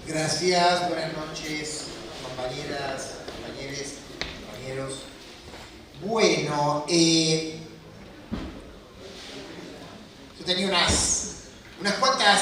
Gracias, buenas noches, compañeras, compañeros, compañeros. Bueno, yo tenía unas cuantas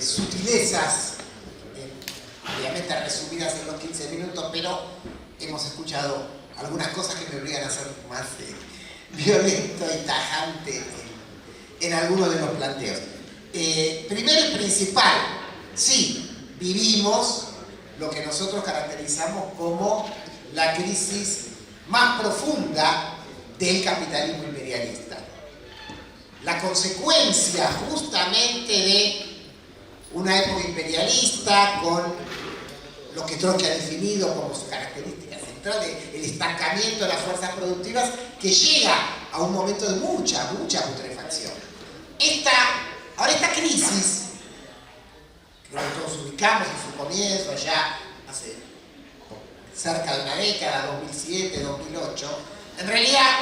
sutilezas, obviamente resumidas en los 15 minutos, pero hemos escuchado algunas cosas que me obligan a ser más violento y tajante en algunos de los planteos. Primero y principal, sí, vivimos lo que nosotros caracterizamos como la crisis más profunda del capitalismo imperialista. La consecuencia justamente de una época imperialista con lo que Trotsky ha definido como su característica central, el estancamiento de las fuerzas productivas, que llega a un momento de mucha putrefacción. Ahora esta crisis, creo que todos ubicamos en su comienzo, allá hace cerca de una década, 2007, 2008, en realidad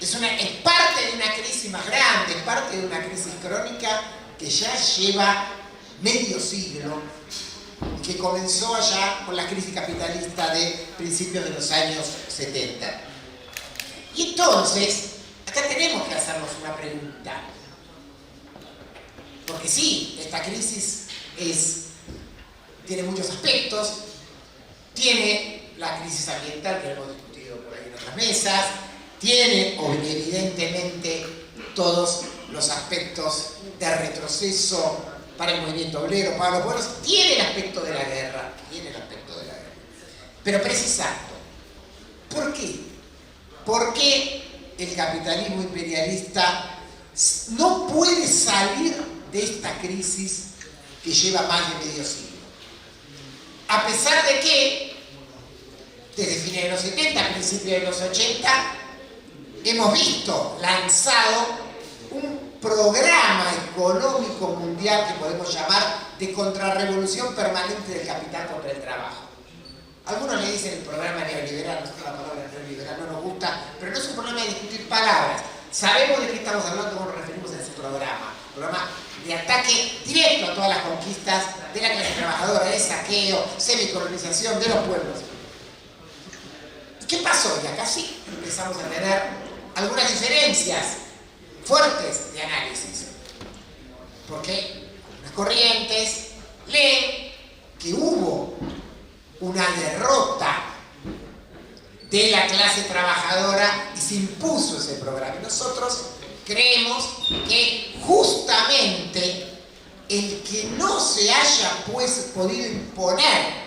es parte de una crisis más grande, es parte de una crisis crónica que ya lleva medio siglo, que comenzó allá con la crisis capitalista de principios de los años 70. Y entonces, acá tenemos que hacernos una pregunta. Porque sí, esta crisis tiene muchos aspectos, tiene la crisis ambiental que hemos discutido por ahí en otras mesas, tiene evidentemente todos los aspectos de retroceso para el movimiento obrero, para los pueblos, tiene el aspecto de la guerra, Pero precisando, ¿por qué? ¿Por qué el capitalismo imperialista no puede salir de esta crisis que lleva más de medio siglo? A pesar de que, desde fines de los 70, principios de los 80, hemos visto lanzado un programa económico mundial que podemos llamar de contrarrevolución permanente del capital contra el trabajo. Algunos le dicen el programa neoliberal, nosotros la palabra neoliberal no nos gusta, pero no es un problema de discutir palabras. Sabemos de qué estamos hablando cuando nos referimos a ese programa. Programa de ataque directo a todas las conquistas de la clase trabajadora, de saqueo, semicolonización de los pueblos. ¿Y qué pasó? Y acá sí empezamos a tener algunas diferencias fuertes de análisis. Porque las corrientes leen que hubo una derrota de la clase trabajadora y se impuso ese programa. Y nosotros creemos que justamente el que no se haya podido imponer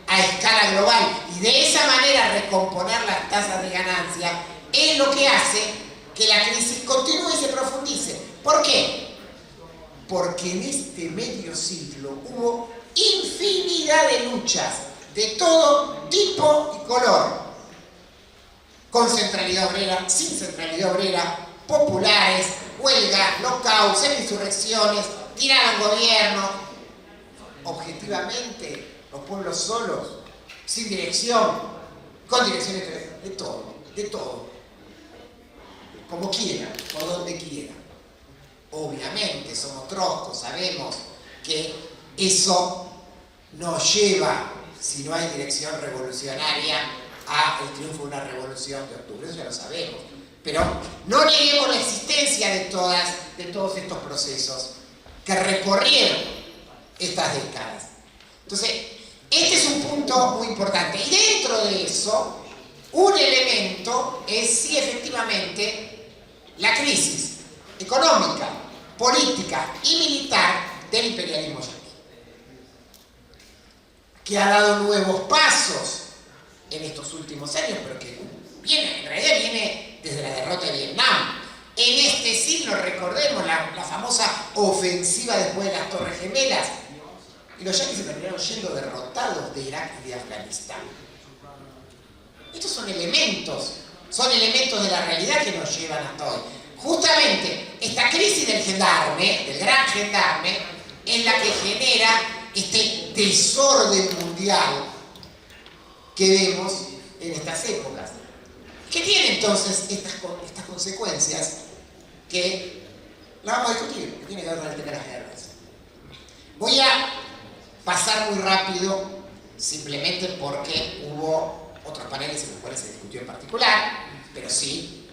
a escala global y de esa manera recomponer las tasas de ganancia es lo que hace que la crisis continúe y se profundice. ¿Por qué? Porque en este medio siglo hubo infinidad de luchas de todo tipo y color, con centralidad obrera, sin centralidad obrera, populares, huelgas, lockouts, insurrecciones, tirar al gobierno. Objetivamente, los pueblos solos, sin dirección, con dirección de todo, como quieran, por donde quieran. Obviamente, somos troscos, sabemos que eso nos lleva, si no hay dirección revolucionaria, al triunfo de una revolución de octubre, eso ya lo sabemos. Pero no neguemos la existencia de todos estos procesos que recorrieron estas décadas. Entonces, este es un punto muy importante. Y dentro de eso, un elemento es, sí, efectivamente, la crisis económica, política y militar del imperialismo yanqui, que ha dado nuevos pasos en estos últimos años, pero que en realidad viene desde la derrota de Vietnam. En este siglo, recordemos la famosa ofensiva después de las Torres Gemelas, y los yanquis se terminaron yendo derrotados de Irak y de Afganistán. Estos son elementos de la realidad que nos llevan hasta hoy. Justamente esta crisis del gendarme, del gran gendarme, es la que genera este desorden mundial que vemos en estas épocas. ¿Qué tiene entonces estas consecuencias que la vamos a discutir? Que tiene que ver con el tema de las guerras. Voy a pasar muy rápido simplemente porque hubo otros paneles en los cuales se discutió en particular, pero sí,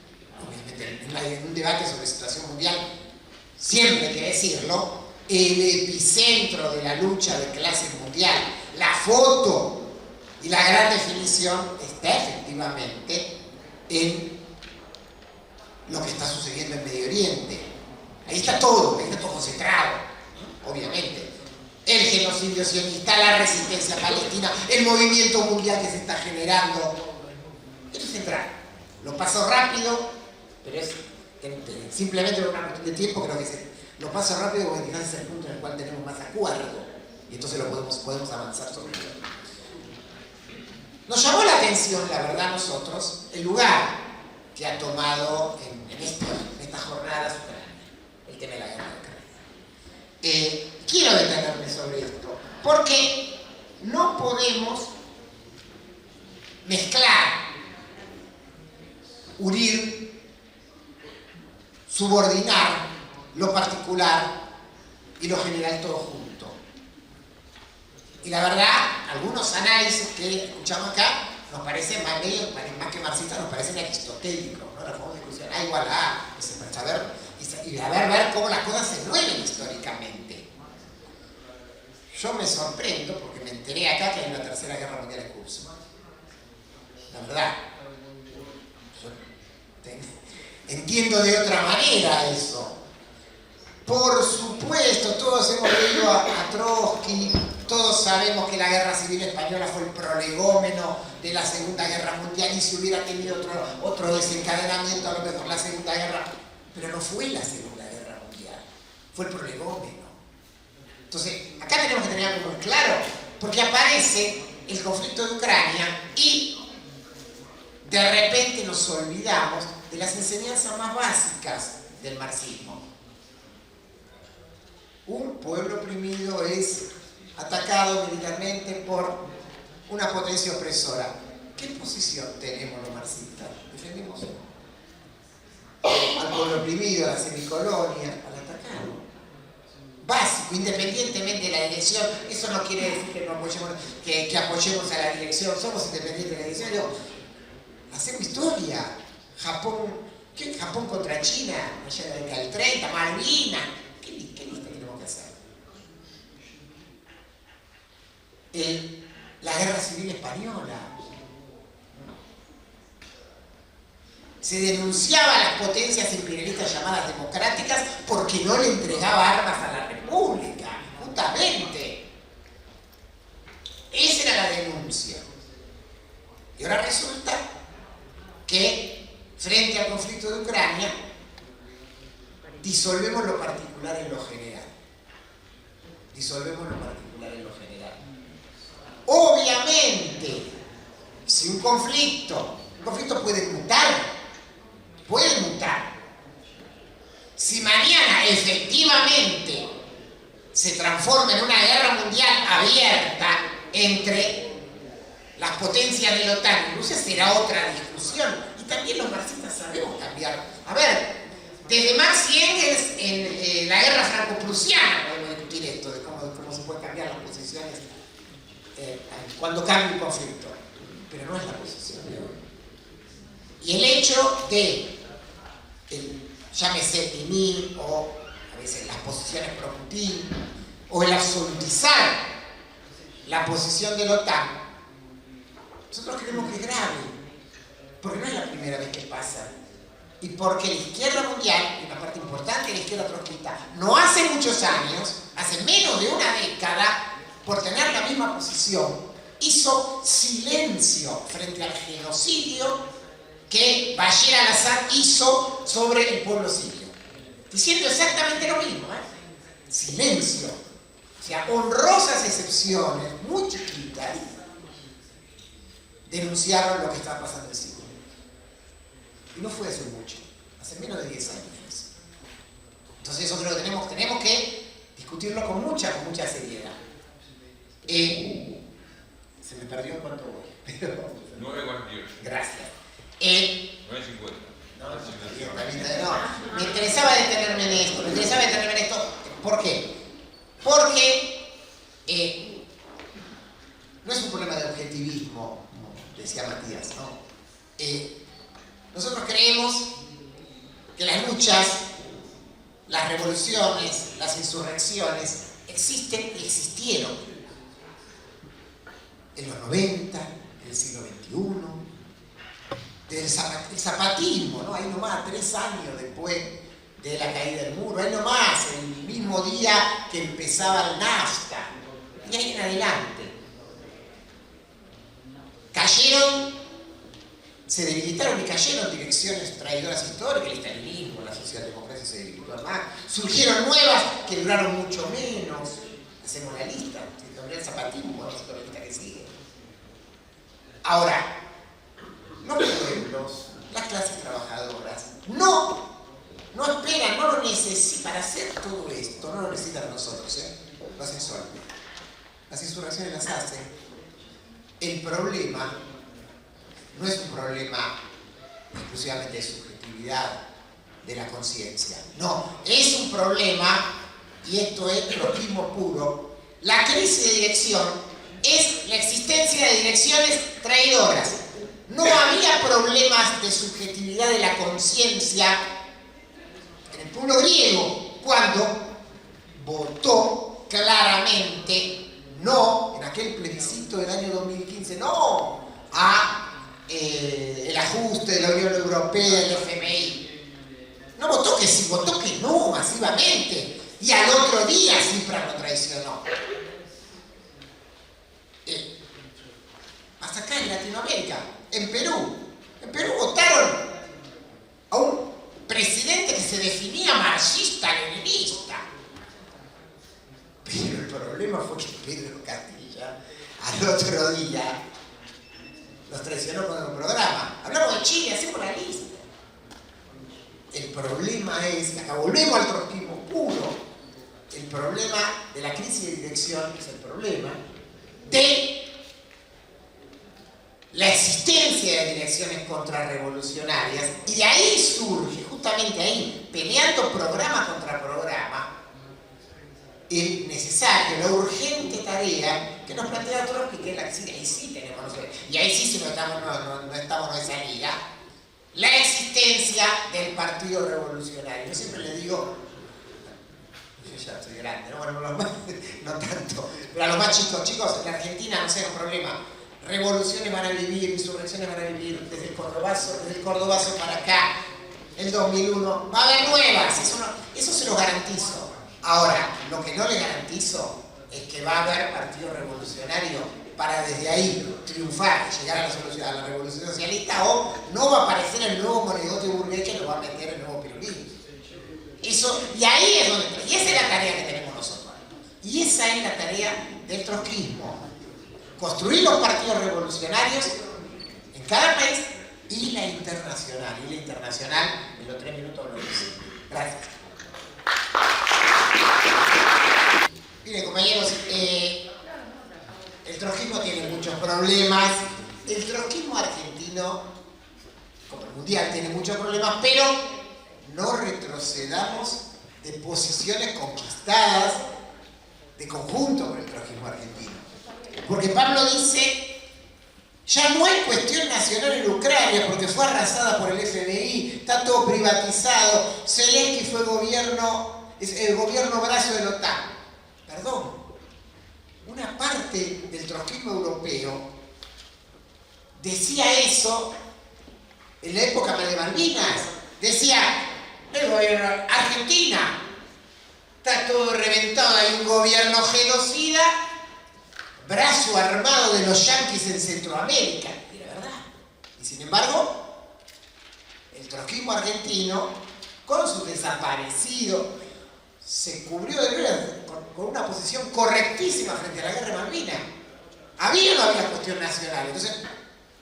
obviamente en un debate sobre situación mundial, siempre hay que decirlo, el epicentro de la lucha de clase mundial, la foto y la gran definición está efectivamente en lo que está sucediendo en Medio Oriente. Ahí está todo concentrado, ¿no? Obviamente. El genocidio sionista, la resistencia palestina, el movimiento mundial que se está generando. Esto es central. Lo paso rápido, pero es simplemente por una cuestión de tiempo, creo que lo paso rápido porque quizás es el punto en el cual tenemos más acuerdo. Y entonces lo podemos avanzar sobre eso. Nos llamó la atención, la verdad, nosotros, el lugar que ha tomado en estas jornadas el tema de la guerra de Ucrania. Quiero detenerme sobre esto, porque no podemos mezclar, unir, subordinar lo particular y lo general todo junto. Y la verdad, algunos análisis que escuchamos acá nos parecen más que marxistas, nos parecen aristotélicos, ¿no? La famosa discusión A igual a A, y a ver cómo las cosas se mueven históricamente. Yo me sorprendo porque me enteré acá que hay una tercera guerra mundial en curso. La verdad. Entiendo de otra manera eso. Por supuesto, todos hemos leído a Trotsky, todos sabemos que la guerra civil española fue el prolegómeno de la Segunda Guerra Mundial y si hubiera tenido otro desencadenamiento, a lo mejor la Segunda Guerra, pero no fue la Segunda Guerra Mundial, fue el prolegómeno. Entonces, acá tenemos que tener algo muy claro, porque aparece el conflicto de Ucrania y de repente nos olvidamos de las enseñanzas más básicas del marxismo. Un pueblo oprimido es atacado militarmente por una potencia opresora. ¿Qué posición tenemos los marxistas? Defendemos al pueblo oprimido, a la semicolonia, al atacado. Básico, independientemente de la dirección. Eso no quiere decir que no apoyemos, que apoyemos a la dirección. Somos independientes de la dirección. Hacemos historia. Japón contra China, allá en la década del 30, Malvinas. ¿Qué lista tenemos que hacer? La guerra civil española. Se denunciaba a las potencias imperialistas llamadas democráticas porque no le entregaba armas a la República, justamente. Esa era la denuncia. Y ahora resulta que, frente al conflicto de Ucrania, disolvemos lo particular en lo general. Disolvemos lo particular en lo general. Obviamente, si un conflicto puede mutar. Puede mutar. Si mañana efectivamente se transforma en una guerra mundial abierta entre las potencias de la OTAN y Rusia, será otra discusión. Y también los marxistas sabemos cambiar. A ver, desde Marx y Engels en la guerra franco-prusiana podemos discutir esto, de cómo se pueden cambiar las posiciones cuando cambia un conflicto. Pero no es la posición de hoy. Y el hecho de llámese Timir o a veces las posiciones pro Putin o el absolutizar la posición de la OTAN, nosotros creemos que es grave, porque no es la primera vez que pasa y porque la izquierda mundial, y una parte importante de la izquierda trotskista, no hace muchos años, hace menos de una década, por tener la misma posición, hizo silencio frente al genocidio que Bashar al-Assad hizo sobre el pueblo sirio, diciendo exactamente lo mismo, silencio. O sea, honrosas excepciones, muy chiquitas, denunciaron lo que estaba pasando en Siria. Y no fue hace mucho, hace menos de 10 años. Entonces eso creo que tenemos que discutirlo con mucha seriedad. Se me perdió en cuanto voy, pero... 9:48. Gracias. 9:50. No, me interesaba detenerme en esto. ¿Por qué? Porque no es un problema de objetivismo, como decía Matías, ¿no? Nosotros creemos que las luchas, las revoluciones, las insurrecciones existen y existieron en los 90, en el siglo XXI, desde el zapatismo, ¿no? Ahí nomás, 3 años después de la caída del muro, ahí nomás, el mismo día que empezaba el NAFTA, y ahí en adelante. Se debilitaron y cayeron direcciones traidoras históricas, el estalinismo, la socialdemocracia se debilitó más, surgieron nuevas que duraron mucho menos. Hacemos una lista, el zapatismo, la lista que sigue. Ahora, los pueblos, las clases trabajadoras, no esperan, no lo necesitan. Para hacer todo esto, no lo necesitan nosotros, lo hacen solos. Las insurrecciones las hacen. El problema no es un problema exclusivamente de subjetividad de la conciencia. No, es un problema, y esto es trotskismo puro, la crisis de dirección es la existencia de direcciones traidoras. No había problemas de subjetividad de la conciencia en el pueblo griego cuando votó claramente no, en aquel plebiscito del año 2015, no a el ajuste de la Unión Europea, el FMI. No votó que sí, votó que no, masivamente. Y al otro día Tsipras lo traicionó. Hasta acá en Latinoamérica, en Perú votaron a un presidente que se definía marxista-leninista. Pero el problema fue que Pedro Castilla al otro día los traicionó con un programa. Hablamos de Chile, hacemos la lista. El problema es, y acá volvemos al trotskismo puro, el problema de la crisis de dirección es el problema de la existencia de direcciones contrarrevolucionarias, y de ahí surge, justamente ahí, peleando programa contra programa, el necesario, la urgente tarea que nos plantea Trotsky, que es la que sí, ahí sí tenemos, y ahí sí, si no estamos en esa liga, la existencia del Partido Revolucionario. Yo siempre le digo, yo ya estoy grande, ¿no? Bueno, no tanto, pero a los más chicos, en la Argentina no sea un problema. Revoluciones van a vivir, insurrecciones van a vivir desde el Cordobazo para acá, el 2001, va a haber nuevas, eso se lo garantizo. Ahora, lo que no le garantizo es que va a haber partido revolucionario para desde ahí triunfar, llegar a la revolución socialista, o no va a aparecer el nuevo monigote burgués que lo va a meter el nuevo pirulín. Eso, y ahí es donde, y esa es la tarea que tenemos nosotros. Y esa es la tarea del trotskismo. Construir los partidos revolucionarios en cada país y la internacional. Y la internacional, en los 3 minutos lo dice. Gracias. Miren, compañeros, el trotskismo tiene muchos problemas. El trotskismo argentino, como el mundial, tiene muchos problemas, pero no retrocedamos de posiciones conquistadas de conjunto con el trotskismo argentino. Porque Pablo dice, ya no hay cuestión nacional en Ucrania porque fue arrasada por el FMI, está todo privatizado, Zelensky fue el gobierno brazo de la OTAN. Perdón, una parte del trotskismo europeo decía eso en la época de Malvinas. Decía, el gobierno Argentina está todo reventado, hay un gobierno genocida, brazo armado de los yanquis en Centroamérica. Y la verdad. Y sin embargo, el trotskismo argentino, con su desaparecido, se cubrió de verdad con una posición correctísima frente a la guerra de Malvinas. ¿Había o no había cuestión nacional? Entonces,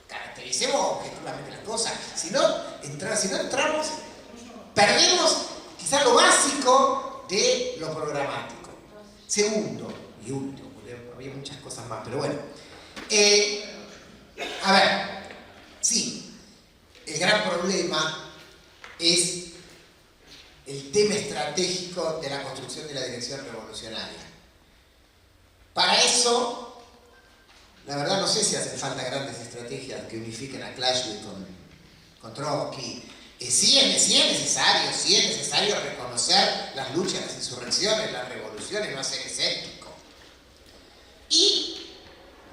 caractericemos objetivamente las cosas. Si no entramos, perdemos quizás lo básico de lo programático. Segundo y último, había muchas cosas más, pero bueno. A ver, sí, el gran problema es el tema estratégico de la construcción de la dirección revolucionaria. Para eso, La verdad no sé si hacen falta grandes estrategias que unifiquen a Clausewitz con Trotsky. Sí es necesario reconocer las luchas, las insurrecciones, las revoluciones, no ser escéptico. Y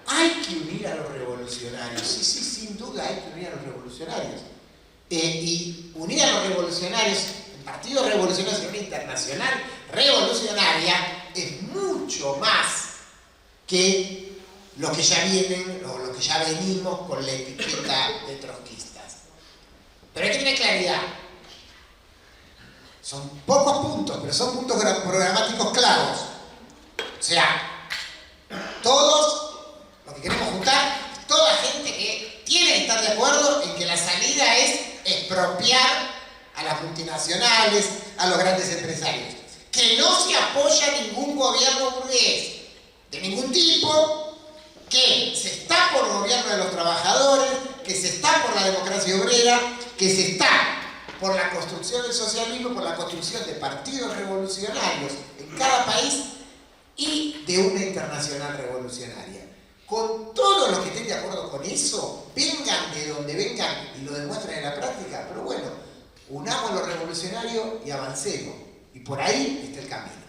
hay que unir a los revolucionarios, sí, sin duda hay que unir a los revolucionarios. Y unir a los revolucionarios, el Partido Revolucionario en una internacional revolucionaria, es mucho más que lo que ya vienen, o lo que ya venimos con la etiqueta de trotskistas. Pero hay que tener claridad. Son pocos puntos, pero son puntos programáticos claros. O sea, todos, lo que queremos juntar, es toda gente que tiene que estar de acuerdo en que la salida es expropiar a las multinacionales, a los grandes empresarios. Que no se apoya a ningún gobierno burgués, de ningún tipo, que se está por el gobierno de los trabajadores, que se está por la democracia obrera, que se está por la construcción del socialismo, por la construcción de partidos revolucionarios en cada país y de una internacional revolucionaria. Con todos los que estén de acuerdo con eso, vengan de donde vengan y lo demuestren en la práctica, pero bueno, unamos lo revolucionario y avancemos. Y por ahí está el camino.